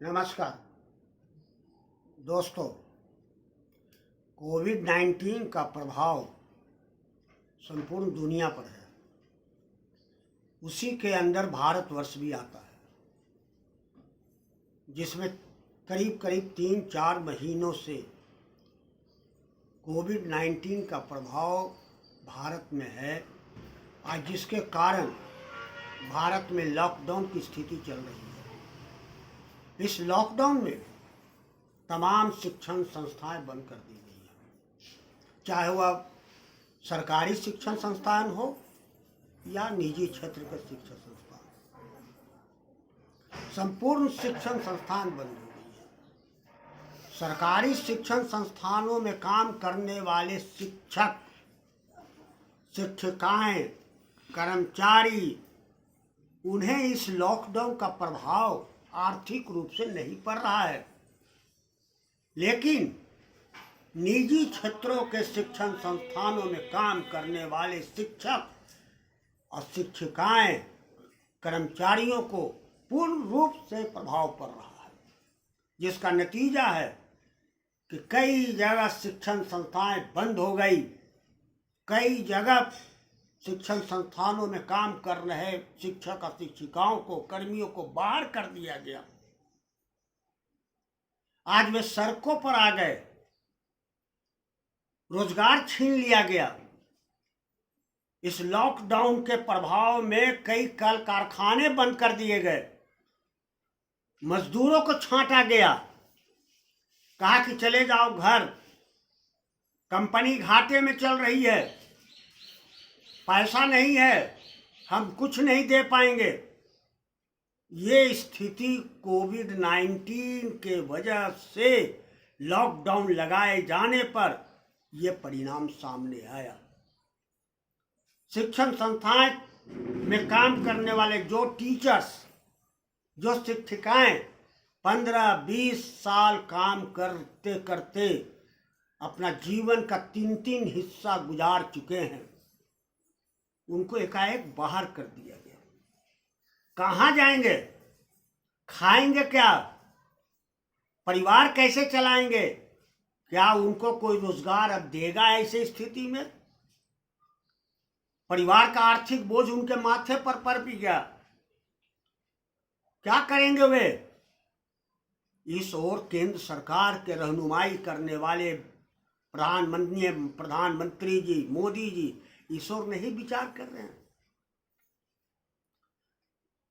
नमस्कार दोस्तों। कोविड-19 का प्रभाव संपूर्ण दुनिया पर है। उसी के अंदर भारतवर्ष भी आता है, जिसमें करीब करीब 3-4 महीनों से कोविड-19 का प्रभाव भारत में है। आज जिसके कारण भारत में लॉकडाउन की स्थिति चल रही है। इस लॉकडाउन में तमाम शिक्षण संस्थाएं बंद कर दी गई हैं, चाहे वह सरकारी शिक्षण संस्थान हो या निजी क्षेत्र के शिक्षण संस्थान। संपूर्ण शिक्षण संस्थान बंद हो गई है। सरकारी शिक्षण संस्थानों में काम करने वाले शिक्षक, शिक्षिकाएं, कर्मचारी, उन्हें इस लॉकडाउन का प्रभाव आर्थिक रूप से नहीं पड़ रहा है, लेकिन निजी क्षेत्रों के शिक्षण संस्थानों में काम करने वाले शिक्षक और शिक्षिकाएं, कर्मचारियों को पूर्ण रूप से प्रभाव पड़ रहा है, जिसका नतीजा है कि कई जगह शिक्षण संस्थाएं बंद हो गई। कई जगह शिक्षण संस्थानों में काम कर रहे शिक्षक और शिक्षिकाओं को, कर्मियों को बाहर कर दिया गया। आज वे सड़कों पर आ गए, रोजगार छीन लिया गया। इस लॉकडाउन के प्रभाव में कई कल कारखाने बंद कर दिए गए, मजदूरों को छांटा गया, कहा कि चले जाओ घर, कंपनी घाटे में चल रही है, पैसा नहीं है, हम कुछ नहीं दे पाएंगे। ये स्थिति कोविड-19 के वजह से लॉकडाउन लगाए जाने पर यह परिणाम सामने आया। शिक्षण संस्थाएं में काम करने वाले जो टीचर्स, जो शिक्षिकाएं 15-20 साल काम करते करते अपना जीवन का 3-3 हिस्सा गुजार चुके हैं, उनको एकाएक बाहर कर दिया गया। कहाँ जाएंगे? खाएंगे क्या? परिवार कैसे चलाएंगे? क्या उनको कोई रोजगार अब देगा? ऐसी स्थिति में परिवार का आर्थिक बोझ उनके माथे पर पड़ भी गया। क्या करेंगे वे? इस ओर केंद्र सरकार के रहनुमाई करने वाले प्रधानमंत्री जी, मोदी जी, इस ओर नहीं विचार कर रहे हैं।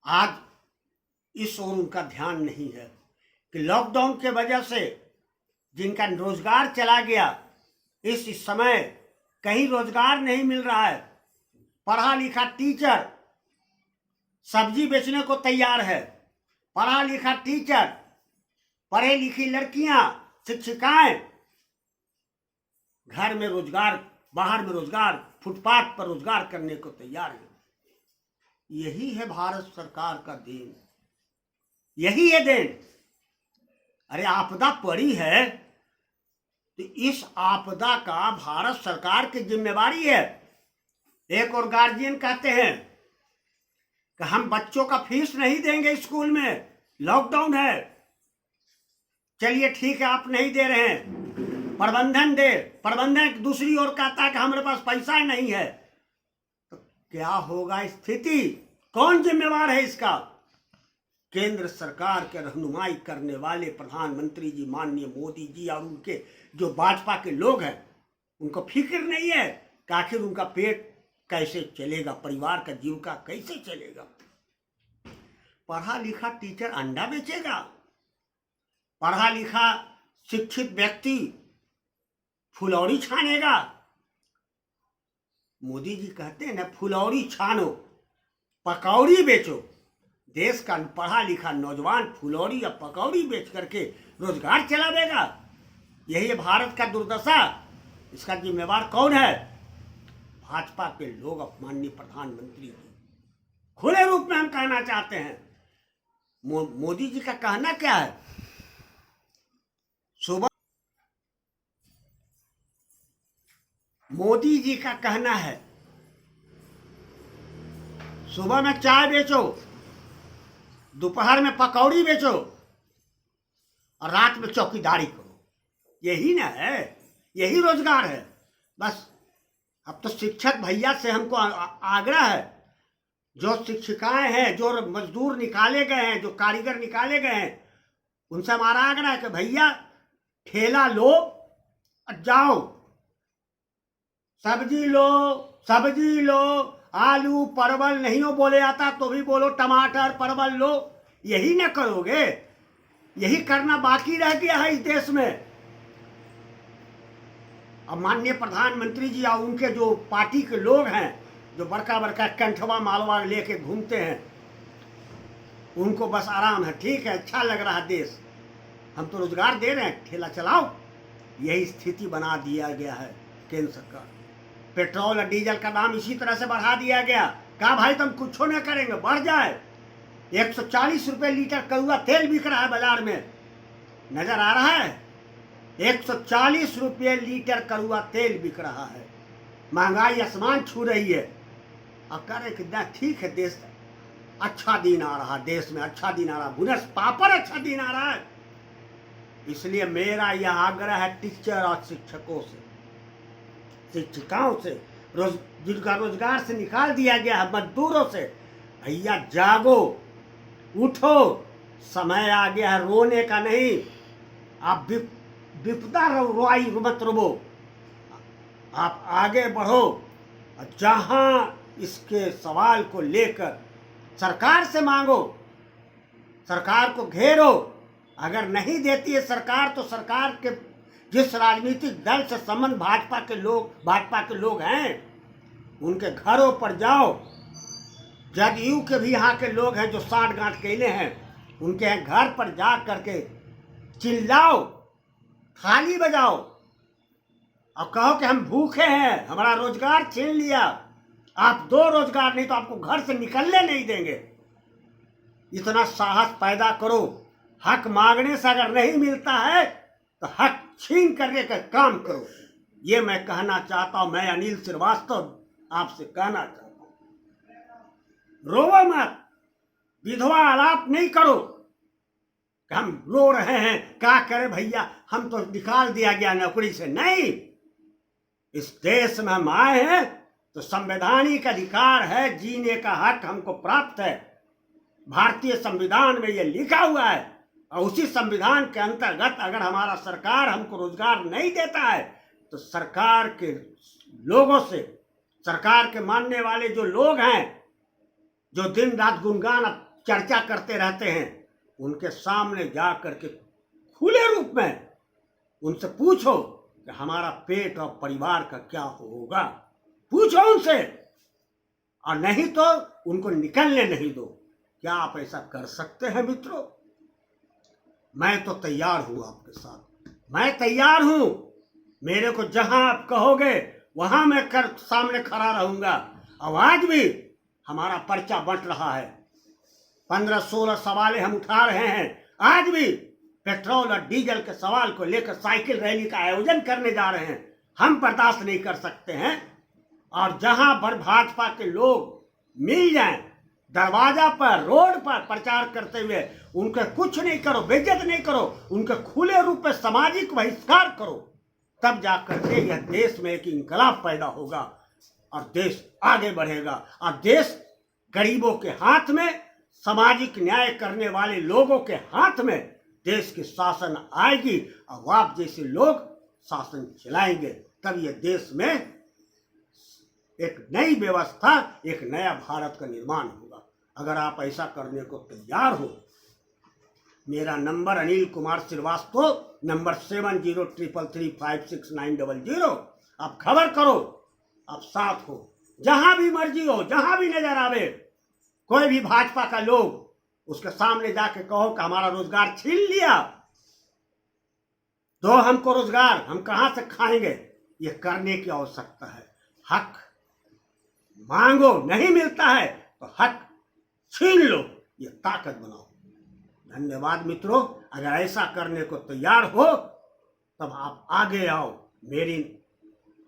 आज इस ओर उनका ध्यान नहीं है कि लॉकडाउन के वजह से जिनका रोजगार चला गया, इस समय कहीं रोजगार नहीं मिल रहा है। पढ़ा लिखा टीचर सब्जी बेचने को तैयार है, पढ़ा लिखा टीचर, पढ़े लिखी लड़कियां, शिक्षिकाएं घर में रोजगार, बाहर में रोजगार, फुटपाथ पर रोजगार करने को तैयार है। यही है भारत सरकार का देन, यही है देन। अरे आपदा पड़ी है तो इस आपदा का भारत सरकार की जिम्मेवारी है। एक और गार्जियन कहते हैं कि हम बच्चों का फीस नहीं देंगे स्कूल में, लॉकडाउन है। चलिए ठीक है, आप नहीं दे रहे हैं, प्रबंधन दे। प्रबंधन दूसरी ओर कहता है कि हमारे पास पैसा नहीं है। तो क्या होगा स्थिति? कौन जिम्मेवार है इसका? केंद्र सरकार के रहनुमाई करने वाले प्रधानमंत्री जी, माननीय मोदी जी, और उनके जो भाजपा के लोग हैं, उनको फिक्र नहीं है कि आखिर उनका पेट कैसे चलेगा, परिवार का जीविका कैसे चलेगा। पढ़ा लिखा टीचर अंडा बेचेगा, पढ़ा लिखा शिक्षित व्यक्ति फुलौरी छानेगा। मोदी जी कहते हैं ना, फुलौरी छानो, पकौड़ी बेचो। देश का पढ़ा लिखा नौजवान फुलौरी या पकौड़ी बेच करके रोजगार चलावेगा। यही है भारत का दुर्दशा। इसका जिम्मेवार कौन है? भाजपा के लोग, माननीय प्रधानमंत्री जी। खुले रूप में हम कहना चाहते हैं, मोदी जी का कहना क्या है? सुबह मोदी जी का कहना है, सुबह में चाय बेचो, दोपहर में पकौड़ी बेचो, और रात में चौकीदारी करो। यही ना है, यही रोजगार है। बस अब तो शिक्षक भैया से हमको आग्रह है, जो शिक्षिकाएं हैं, जो मजदूर निकाले गए हैं, जो कारीगर निकाले गए हैं, उनसे हमारा आग्रह है कि भैया ठेला लो और जाओ, सब्जी लो, आलू परवल नहीं हो बोले आता तो भी बोलो टमाटर परवल लो। यही ना करोगे, यही करना बाकी रह गया है इस देश में। अब माननीय प्रधानमंत्री जी और उनके जो पार्टी के लोग हैं, जो बड़का बड़का कंठवा मालवा लेके घूमते हैं, उनको बस आराम है, ठीक है, अच्छा लग रहा है देश, हम तो रोजगार दे रहे हैं, ठेला चलाओ। यही स्थिति बना दिया गया है केंद्र सरकार। पेट्रोल और डीजल का दाम इसी तरह से बढ़ा दिया गया। कहा भाई तुम कुछ न करेंगे, बढ़ जाए। 140 रुपए लीटर कड़ुआ तेल बिक रहा है बाजार में, नजर आ रहा है? 140 रुपये लीटर कड़ुआ तेल बिक रहा है। महंगाई आसमान छू रही है। अब कह रहे कितना ठीक है, देश अच्छा दिन आ रहा, देश में अच्छा दिन आ रहा, बुनस पापड़ अच्छा दिन आ रहा है। इसलिए मेरा यह आग्रह है टीचर और शिक्षकों से, शिक्षिकाओं से, जिनका रोजगार से निकाल दिया गया है, मजदूरों से, भैया जागो, उठो, समय आ गया है रोने का नहीं। आप विपदा रोआई मत रोबो, आप आगे बढ़ो। जहां इसके सवाल को लेकर सरकार से मांगो, सरकार को घेरो। अगर नहीं देती है सरकार, तो सरकार के जिस राजनीतिक दल से संबंध भाजपा के लोग हैं, उनके घरों पर जाओ। जदयू के भी यहाँ के लोग हैं जो साठ गांठ कैले हैं, उनके घर पर जा करके चिल्लाओ, थाली बजाओ और कहो कि हम भूखे हैं, हमारा रोजगार छीन लिया, आप दो रोजगार नहीं तो आपको घर से निकलने नहीं देंगे। इतना साहस पैदा करो। हक मांगने से अगर नहीं मिलता है तो हक छीन करने का काम करो। ये मैं कहना चाहता हूं, मैं अनिल श्रीवास्तव आपसे कहना चाहता हूं। रोवो मत, विधवा आलाप नहीं करो कि हम रो रहे हैं, क्या करें भैया, हम तो निकाल दिया गया नौकरी से। नहीं, इस देश में हम आए हैं तो संवैधानिक अधिकार है, जीने का हक हमको प्राप्त है। भारतीय संविधान में ये लिखा हुआ है। और उसी संविधान के अंतर्गत अगर हमारा सरकार हमको रोजगार नहीं देता है तो सरकार के लोगों से, सरकार के मानने वाले जो लोग हैं, जो दिन रात गुणगान चर्चा करते रहते हैं, उनके सामने जा करके खुले रूप में उनसे पूछो कि हमारा पेट और परिवार का क्या होगा। पूछो उनसे, और नहीं तो उनको निकलने नहीं दो। क्या आप ऐसा कर सकते हैं मित्रों? मैं तो तैयार हूं आपके साथ, मैं तैयार हूं। मेरे को जहां आप कहोगे वहां मैं सामने खड़ा रहूंगा। आज भी हमारा पर्चा बंट रहा है, 15-16 सवाल हम उठा रहे हैं। आज भी पेट्रोल और डीजल के सवाल को लेकर साइकिल रैली का आयोजन करने जा रहे हैं। हम बर्दाश्त नहीं कर सकते हैं। और जहां पर भाजपा के लोग मिल जाएं, दरवाजा पर, रोड पर प्रचार करते हुए, उनके कुछ नहीं करो, बेइज्जत नहीं करो, उनके खुले रूप में सामाजिक बहिष्कार करो, तब जाकर के यह देश में एक इंकलाब पैदा होगा और देश आगे बढ़ेगा। और देश गरीबों के हाथ में, सामाजिक न्याय करने वाले लोगों के हाथ में देश की शासन आएगी और आप जैसे लोग शासन चलाएंगे। तब यह देश में एक नई व्यवस्था, एक नया भारत का निर्माण होगा। अगर आप ऐसा करने को तैयार हो, मेरा नंबर अनिल कुमार श्रीवास्तव, नंबर 7033356900। आप खबर करो, आप साथ हो, जहां भी मर्जी हो, जहां भी नजर आवे कोई भी भाजपा का लोग, उसके सामने जाके कहो कि हमारा रोजगार छीन लिया, तो हमको रोजगार, हम कहां से खाएंगे। ये करने की आवश्यकता है। हक मांगो, नहीं मिलता है तो हक छीन लो, ये ताकत बनाओ। धन्यवाद मित्रों। अगर ऐसा करने को तैयार हो तब आप आगे आओ।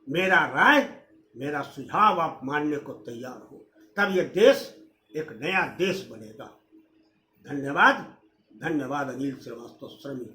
मेरा राय, मेरा सुझाव आप मानने को तैयार हो, तब ये देश एक नया देश बनेगा। धन्यवाद। धन्यवाद। अनिल श्रीवास्तव, श्रमिक।